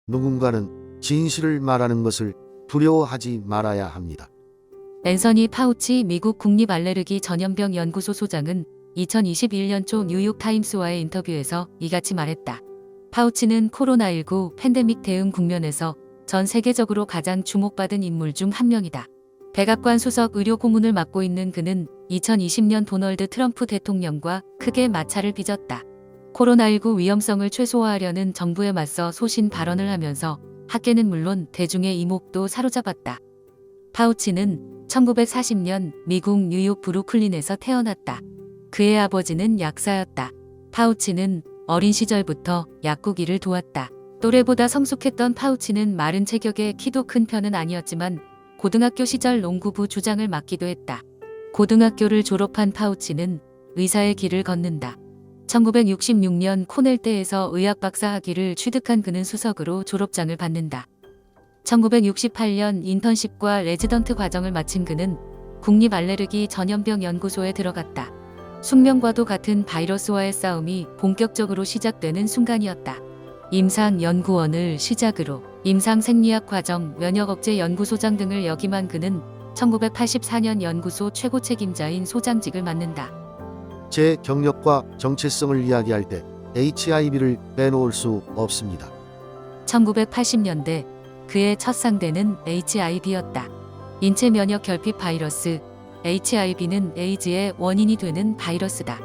누군가는 진실을 말하는 것을 두려워하지 말아야 합니다. 앤서니 파우치 미국 국립알레르기 전염병 연구소 소장은 2021년 초 뉴욕타임스와의 인터뷰에서 이같이 말했다. 파우치는 코로나19 팬데믹 대응 국면에서 전 세계적으로 가장 주목받은 인물 중 한 명이다. 백악관 수석 의료 고문을 맡고 있는 그는 2020년 도널드 트럼프 대통령과 크게 마찰을 빚었다. 코로나19 위험성을 최소화하려는 정부에 맞서 소신 발언을 하면서 학계는 물론 대중의 이목도 사로잡았다. 파우치는 1940년 미국 뉴욕 브루클린에서 태어났다. 그의 아버지는 약사였다. 파우치는 어린 시절부터 약국 일을 도왔다. 또래보다 성숙했던 파우치는 마른 체격에 키도 큰 편은 아니었지만 고등학교 시절 농구부 주장을 맡기도 했다. 고등학교를 졸업한 파우치는 의사의 길을 걷는다. 1966년 코넬대에서 의학 박사 학위를 취득한 그는 수석으로 졸업장을 받는다. 1968년 인턴십과 레지던트 과정을 마친 그는 국립알레르기 전염병 연구소에 들어갔다. 숙명과도 같은 바이러스와의 싸움이 본격적으로 시작되는 순간이었다. 임상연구원을 시작으로 임상생리학 과정, 면역억제 연구소장 등을 역임한 그는 1984년 연구소 최고 책임자인 소장직을 맡는다. 제 경력과 정체성을 이야기할 때 HIV를 빼놓을 수 없습니다. 1980년대 그의 첫 상대는 HIV였다. 인체 면역 결핍 바이러스, HIV는 에이즈의 원인이 되는 바이러스다.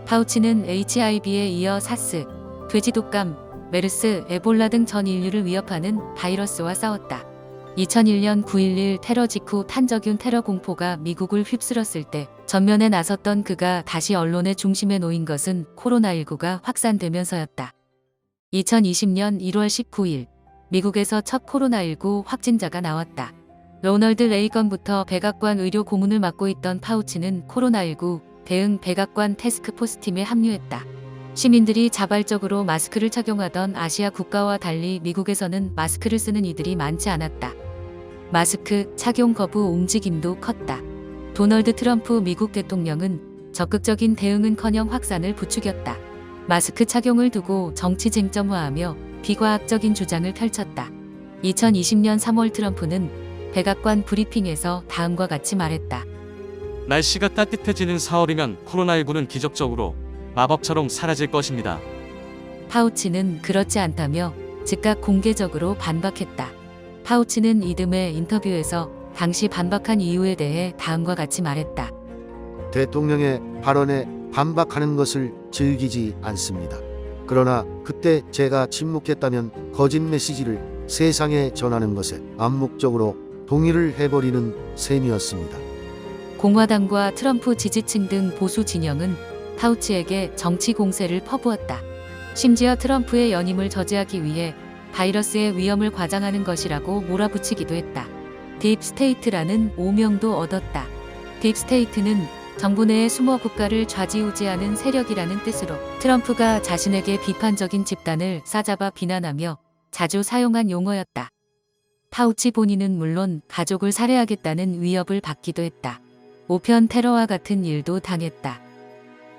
파우치는 HIV에 이어 사스, 돼지독감, 메르스, 에볼라 등 전 인류를 위협하는 바이러스와 싸웠다. 2001년 9.11 테러 직후 탄저균 테러 공포가 미국을 휩쓸었을 때 전면에 나섰던 그가 다시 언론의 중심에 놓인 것은 코로나19가 확산되면서였다. 2020년 1월 19일 미국에서 첫 코로나19 확진자가 나왔다. 로널드 레이건부터 백악관 의료 고문을 맡고 있던 파우치는 코로나19 대응 백악관 태스크포스팀에 합류했다. 시민들이 자발적으로 마스크를 착용하던 아시아 국가와 달리 미국에서는 마스크를 쓰는 이들이 많지 않았다. 마스크 착용 거부 움직임도 컸다. 도널드 트럼프 미국 대통령은 적극적인 대응은커녕 확산을 부추겼다. 마스크 착용을 두고 정치 쟁점화하며 비과학적인 주장을 펼쳤다. 2020년 3월 트럼프는 백악관 브리핑에서 다음과 같이 말했다. 날씨가 따뜻해지는 4월이면 코로나19는 기적적으로 마법처럼 사라질 것입니다. 파우치는 그렇지 않다며 즉각 공개적으로 반박했다. 파우치는 이듬해 인터뷰에서 당시 반박한 이유에 대해 다음과 같이 말했다. 대통령의 발언에 반박하는 것을 즐기지 않습니다. 그러나 그때 제가 침묵했다면 거짓 메시지를 세상에 전하는 것에 암묵적으로 동의를 해버리는 셈이었습니다. 공화당과 트럼프 지지층 등 보수 진영은 파우치에게 정치 공세를 퍼부었다. 심지어 트럼프의 연임을 저지하기 위해 바이러스의 위험을 과장하는 것이라고 몰아붙이기도 했다. 딥스테이트라는 오명도 얻었다. 딥스테이트는 정부 내의 수모 국가를 좌지우지하는 세력이라는 뜻으로 트럼프가 자신에게 비판적인 집단을 싸잡아 비난하며 자주 사용한 용어였다. 파우치 본인은 물론 가족을 살해하겠다는 위협을 받기도 했다. 우편 테러와 같은 일도 당했다.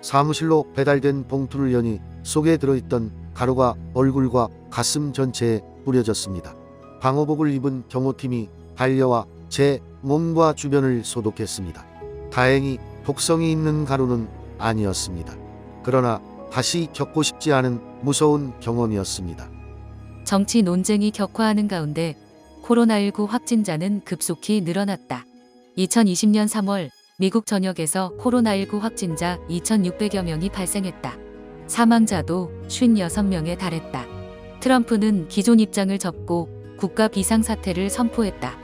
사무실로 배달된 봉투를 여니 속에 들어있던 가루가 얼굴과 가슴 전체에 뿌려졌습니다. 방호복을 입은 경호팀이 달려와 제 몸과 주변을 소독했습니다. 다행히 독성이 있는 가루는 아니었습니다. 그러나 다시 겪고 싶지 않은 무서운 경험이었습니다. 정치 논쟁이 격화하는 가운데 코로나19 확진자는 급속히 늘어났다. 2020년 3월 미국 전역에서 코로나19 확진자 2,600여 명이 발생했다. 사망자도 56명에 달했다. 트럼프는 기존 입장을 접고 국가 비상사태를 선포했다.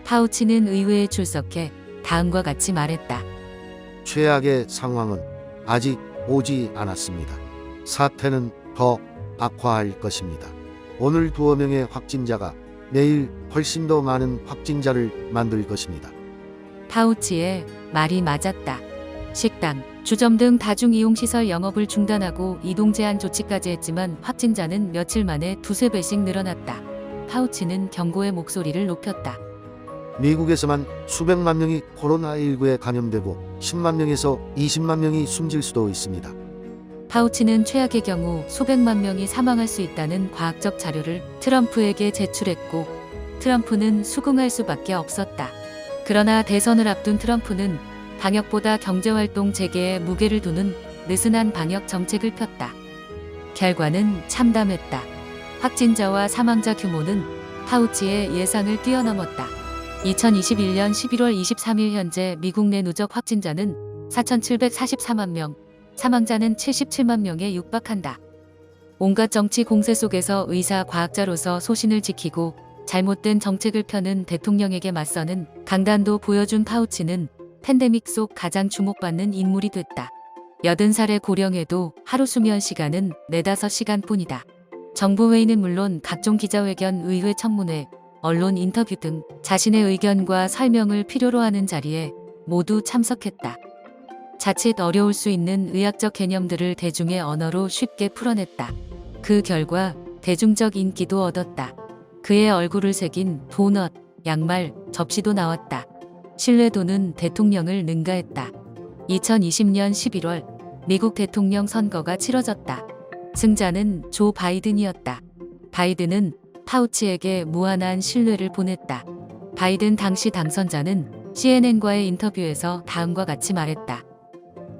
파우치는 의회에 출석해 다음과 같이 말했다. 최악의 상황은 아직 오지 않았습니다. 사태는 더 악화할 것입니다. 오늘 2명의 확진자가 내일 훨씬 더 많은 확진자를 만들 것입니다. 파우치의 말이 맞았다. 식당, 주점 등 다중이용시설 영업을 중단하고 이동 제한 조치까지 했지만 확진자는 며칠 만에 2~3배씩 늘어났다. 파우치는 경고의 목소리를 높였다. 미국에서만 수백만 명이 코로나19에 감염되고 10만 명에서 20만 명이 숨질 수도 있습니다. 파우치는 최악의 경우 수백만 명이 사망할 수 있다는 과학적 자료를 트럼프에게 제출했고 트럼프는 수긍할 수밖에 없었다. 그러나 대선을 앞둔 트럼프는 방역보다 경제활동 재개에 무게를 두는 느슨한 방역 정책을 폈다. 결과는 참담했다. 확진자와 사망자 규모는 파우치의 예상을 뛰어넘었다. 2021년 11월 23일 현재 미국 내 누적 확진자는 4,744만 명, 사망자는 77만 명에 육박한다. 온갖 정치 공세 속에서 의사, 과학자로서 소신을 지키고 잘못된 정책을 펴는 대통령에게 맞서는 강단도 보여준 파우치는 팬데믹 속 가장 주목받는 인물이 됐다. 80살의 고령에도 하루 수면 시간은 4-5시간 뿐이다. 정부회의는 물론 각종 기자회견, 의회 청문회, 언론 인터뷰 등 자신의 의견과 설명을 필요로 하는 자리에 모두 참석했다. 자칫 어려울 수 있는 의학적 개념들을 대중의 언어로 쉽게 풀어냈다. 그 결과 대중적 인기도 얻었다. 그의 얼굴을 새긴 도넛, 양말, 접시도 나왔다. 신뢰도는 대통령을 능가했다. 2020년 11월 미국 대통령 선거가 치러졌다. 승자는 조 바이든이었다. 바이든은 파우치에게 무한한 신뢰를 보냈다. 바이든 당시 당선자는 CNN과의 인터뷰에서 다음과 같이 말했다.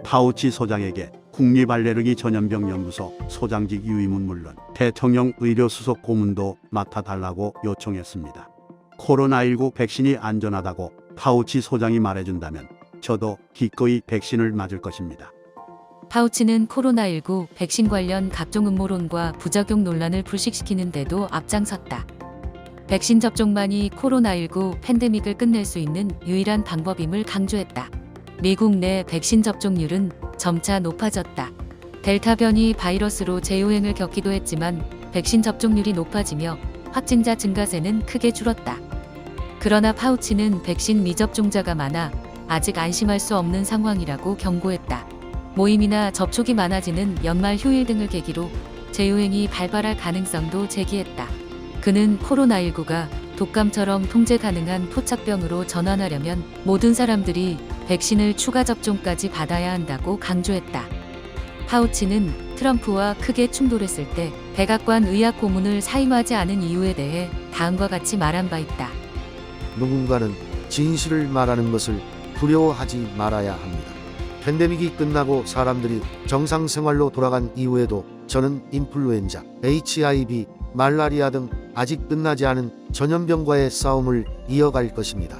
파우치 소장에게 국립알레르기 전염병 연구소 소장직 유임은 물론 대통령 의료수석 고문도 맡아달라고 요청했습니다. 코로나19 백신이 안전하다고 파우치 소장이 말해준다면 저도 기꺼이 백신을 맞을 것입니다. 파우치는 코로나19 백신 관련 각종 음모론과 부작용 논란을 불식시키는 데도 앞장섰다. 백신 접종만이 코로나19 팬데믹을 끝낼 수 있는 유일한 방법임을 강조했다. 미국 내 백신 접종률은 점차 높아졌다. 델타 변이 바이러스로 재유행을 겪기도 했지만 백신 접종률이 높아지며 확진자 증가세는 크게 줄었다. 그러나 파우치는 백신 미접종자가 많아 아직 안심할 수 없는 상황이라고 경고했다. 모임이나 접촉이 많아지는 연말 휴일 등을 계기로 재유행이 발발할 가능성도 제기했다. 그는 코로나19가 독감처럼 통제 가능한 포착병으로 전환하려면 모든 사람들이 백신을 추가 접종까지 받아야 한다고 강조했다. 파우치는 트럼프와 크게 충돌했을 때 백악관 의학 고문을 사임하지 않은 이유에 대해 다음과 같이 말한 바 있다. 누군가는 진실을 말하는 것을 두려워하지 말아야 합니다. 팬데믹이 끝나고 사람들이 정상생활로 돌아간 이후에도 저는 인플루엔자, HIV, 말라리아 등 아직 끝나지 않은 전염병과의 싸움을 이어갈 것입니다.